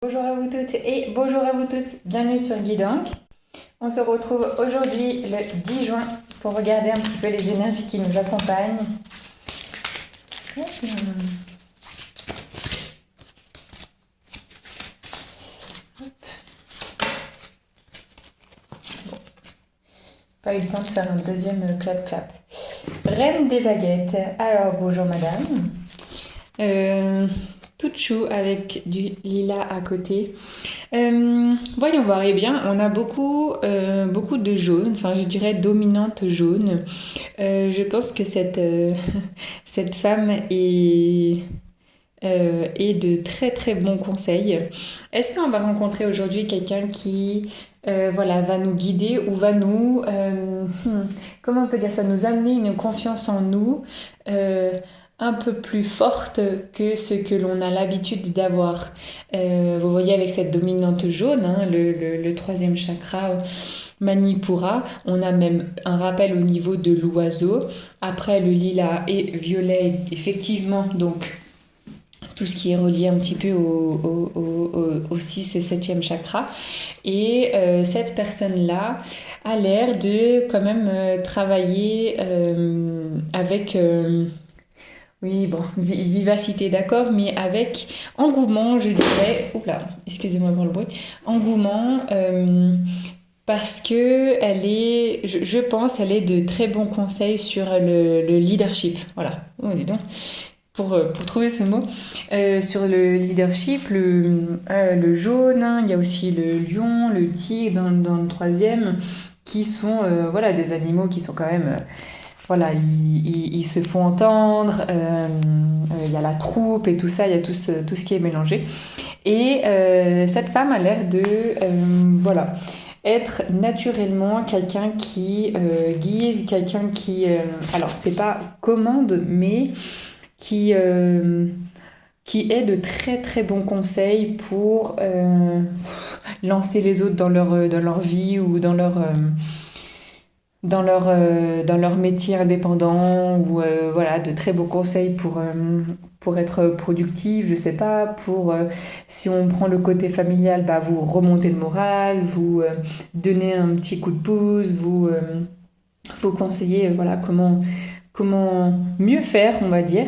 Bonjour à vous toutes et bonjour à vous tous, bienvenue sur Guidang. On se retrouve aujourd'hui le 10 juin pour regarder un petit peu les énergies qui nous accompagnent. Pas eu le temps de faire un deuxième clap-clap. Reine des baguettes, alors bonjour madame. Toute chou avec du lilas à côté. Voyons voir, eh bien, on a beaucoup de jaune, enfin je dirais dominante jaune. Je pense que cette femme est de très très bons conseils. Est-ce qu'on va rencontrer aujourd'hui quelqu'un qui voilà, va nous guider ou va comment on peut dire ça, nous amener une confiance en nous un peu plus forte que ce que l'on a l'habitude d'avoir. Vous voyez avec cette dominante jaune, hein, le troisième chakra, Manipura, on a même un rappel au niveau de l'oiseau. Après le lilas et violet, effectivement, donc tout ce qui est relié un petit peu au 6 et 7e chakra. Et cette personne-là a l'air de quand même travailler avec... oui, bon, vivacité, d'accord, mais avec engouement, je dirais. Oula, excusez-moi pour le bruit. Engouement, parce que je pense, elle est de très bons conseils sur le leadership. Voilà, oh, dis donc, pour trouver ce mot. Sur le leadership, le jaune, hein, il y a aussi le lion, le tigre dans le troisième, qui sont voilà, des animaux qui sont quand même... voilà, ils se font entendre, il y a la troupe et tout ça, il y a tout ce qui est mélangé. Et cette femme a l'air de, voilà, être naturellement quelqu'un qui guide, quelqu'un qui, alors c'est pas commande, mais qui, qui est de très très bons conseils pour lancer les autres dans leur vie ou dans leur métier indépendant ou voilà, de très beaux conseils pour être productif, je sais pas, pour si on prend le côté familial, bah, vous remontez le moral, vous donnez un petit coup de pouce, vous conseillez voilà, comment mieux faire, on va dire.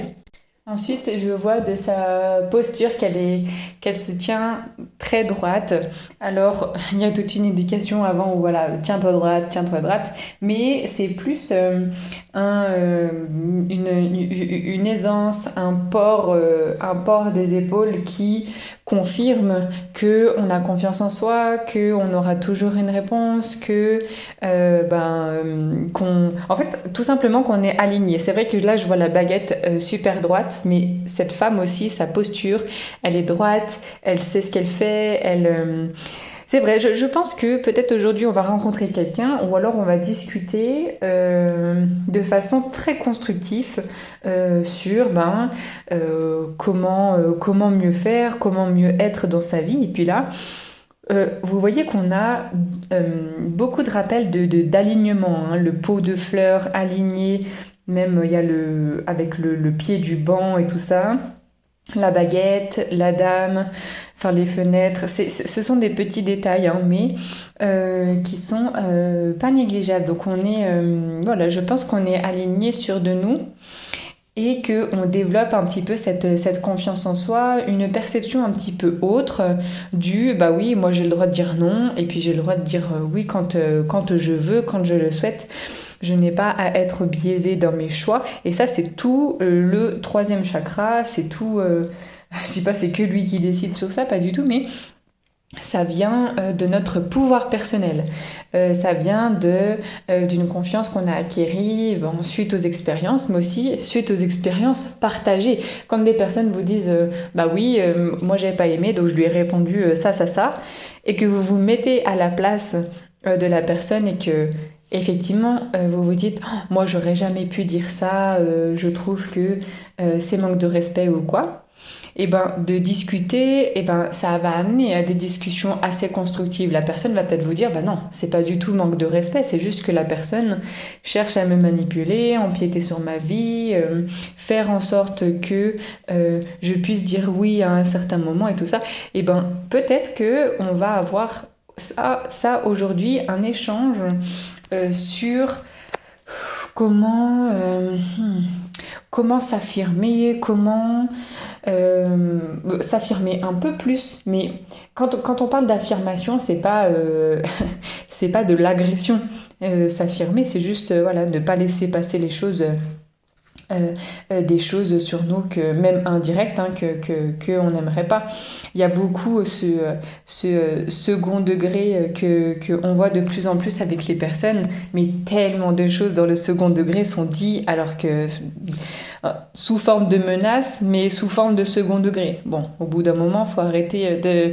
Ensuite, je vois de sa posture qu'elle se tient très droite. Alors, il y a toute une éducation avant où voilà, tiens-toi droite, mais c'est plus un, une aisance, un port des épaules qui confirme que on a confiance en soi, que on aura toujours une réponse, que en fait, tout simplement qu'on est aligné. C'est vrai que là, je vois la baguette super droite, mais cette femme aussi, sa posture, elle est droite, elle sait ce qu'elle fait, c'est vrai, je pense que peut-être aujourd'hui on va rencontrer quelqu'un ou alors on va discuter de façon très constructive sur comment mieux faire, comment mieux être dans sa vie. Et puis là, vous voyez qu'on a beaucoup de rappels d'alignement, hein, le pot de fleurs aligné, même il y a avec le pied du banc et tout ça, la baguette, la dame, enfin les fenêtres, ce sont des petits détails, hein, mais qui sont pas négligeables. Donc voilà, je pense qu'on est aligné sur de nous et qu'on développe un petit peu cette confiance en soi, une perception un petit peu autre du bah oui, moi j'ai le droit de dire non, et puis j'ai le droit de dire oui quand je veux, quand je le souhaite. Je n'ai pas à être biaisée dans mes choix, et ça c'est tout le troisième chakra, c'est tout... je dis pas c'est que lui qui décide sur ça, pas du tout, mais ça vient de notre pouvoir personnel. Ça vient d'une confiance qu'on a acquérie suite aux expériences, mais aussi suite aux expériences partagées. Quand des personnes vous disent bah oui, moi j'avais pas aimé, donc je lui ai répondu ça, et que vous vous mettez à la place de la personne et que effectivement vous vous dites oh, moi j'aurais jamais pu dire ça, je trouve que c'est manque de respect ou quoi. et ben de discuter, et ben ça va amener à des discussions assez constructives. La personne va peut-être vous dire, bah non, c'est pas du tout manque de respect, c'est juste que la personne cherche à me manipuler, empiéter sur ma vie, faire en sorte que je puisse dire oui à un certain moment et tout ça. Et ben peut-être que on va avoir ça aujourd'hui, un échange sur comment comment s'affirmer, comment s'affirmer un peu plus. Mais quand on parle d'affirmation, c'est pas de l'agression. S'affirmer, c'est juste voilà, ne pas laisser passer les choses. Des choses sur nous que même indirectes hein, que on n'aimerait pas. Il y a beaucoup ce second degré que on voit de plus en plus avec les personnes, mais tellement de choses dans le second degré sont dites alors que sous forme de menaces, mais sous forme de second degré. Bon, au bout d'un moment, faut arrêter de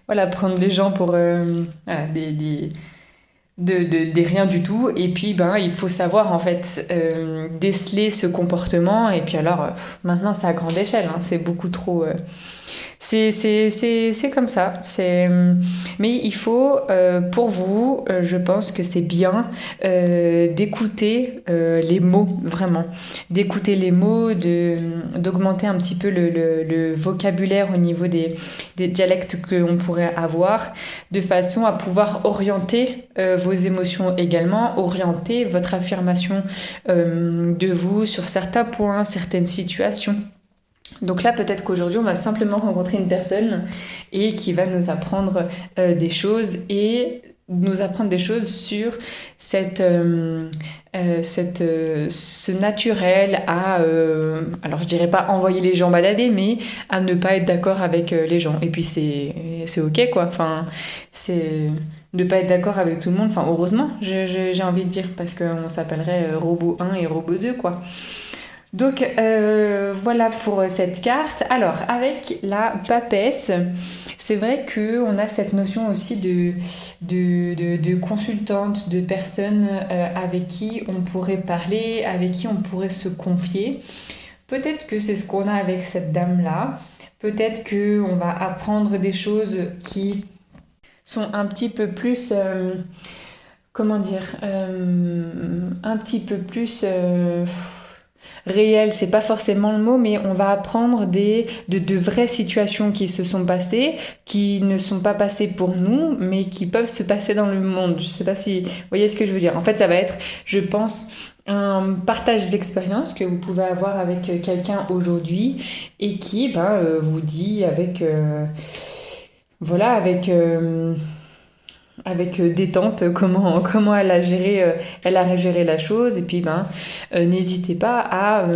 voilà prendre les gens pour voilà, des rien du tout, et puis ben il faut savoir en fait déceler ce comportement, et puis alors maintenant c'est à grande échelle hein, c'est beaucoup trop c'est comme ça. Mais il faut, pour vous, je pense que c'est bien d'écouter les mots, vraiment. D'écouter les mots, d'augmenter un petit peu le vocabulaire au niveau des dialectes que l'on pourrait avoir, de façon à pouvoir orienter vos émotions également, orienter votre affirmation de vous sur certains points, certaines situations. Donc là, peut-être qu'aujourd'hui, on va simplement rencontrer une personne et qui va nous apprendre des choses et nous apprendre des choses sur ce naturel à, alors je dirais pas envoyer les gens balader, mais à ne pas être d'accord avec les gens. Et puis c'est ok quoi, enfin, c'est ne pas être d'accord avec tout le monde, enfin heureusement, j'ai envie de dire, parce qu'on s'appellerait robot 1 et robot 2 quoi. Donc voilà pour cette carte. Alors avec la papesse, c'est vrai qu'on a cette notion aussi de consultante, de personne avec qui on pourrait parler, avec qui on pourrait se confier. Peut-être que c'est ce qu'on a avec cette dame-là. Peut-être qu'on va apprendre des choses qui sont un petit peu plus... comment dire un petit peu plus... réel, c'est pas forcément le mot, mais on va apprendre de vraies situations qui se sont passées, qui ne sont pas passées pour nous, mais qui peuvent se passer dans le monde. Je sais pas si vous voyez ce que je veux dire. En fait, ça va être, je pense, un partage d'expérience que vous pouvez avoir avec quelqu'un aujourd'hui et qui vous dit avec voilà, avec détente comment elle a géré la chose, et puis n'hésitez pas à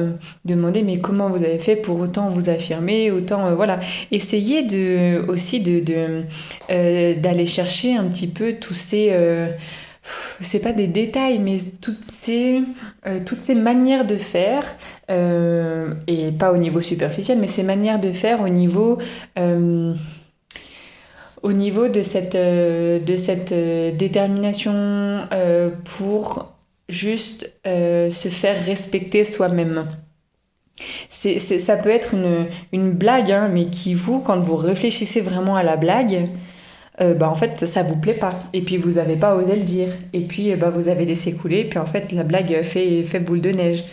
demander mais comment vous avez fait pour autant vous affirmer, autant voilà, essayez d'aller chercher un petit peu tous ces c'est pas des détails, mais toutes ces manières de faire, et pas au niveau superficiel, mais ces manières de faire au niveau de cette détermination pour juste se faire respecter soi-même. Ça peut être une blague, hein, mais quand vous réfléchissez vraiment à la blague, en fait, ça vous plaît pas. Et puis, vous avez pas osé le dire. Et puis, vous avez laissé couler. Puis, en fait, la blague fait boule de neige.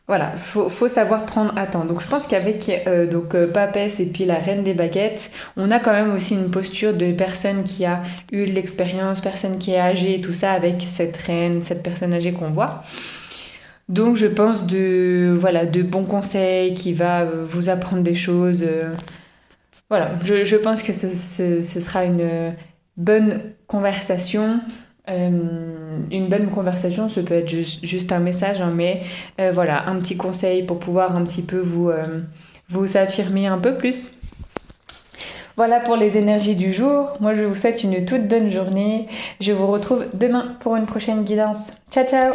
Voilà, faut savoir prendre à temps. Donc je pense qu'avec Papesse et puis la Reine des Baguettes, on a quand même aussi une posture de personne qui a eu de l'expérience, personne qui est âgée et tout ça, avec cette reine, cette personne âgée qu'on voit. Donc je pense de bons conseils, qui va vous apprendre des choses. Voilà, je pense que ce sera une bonne conversation. Une bonne conversation, ça peut être juste un message, hein, mais voilà, un petit conseil pour pouvoir un petit peu vous affirmer un peu plus. Voilà pour les énergies du jour. Moi, je vous souhaite une toute bonne journée. Je vous retrouve demain pour une prochaine guidance. Ciao, ciao!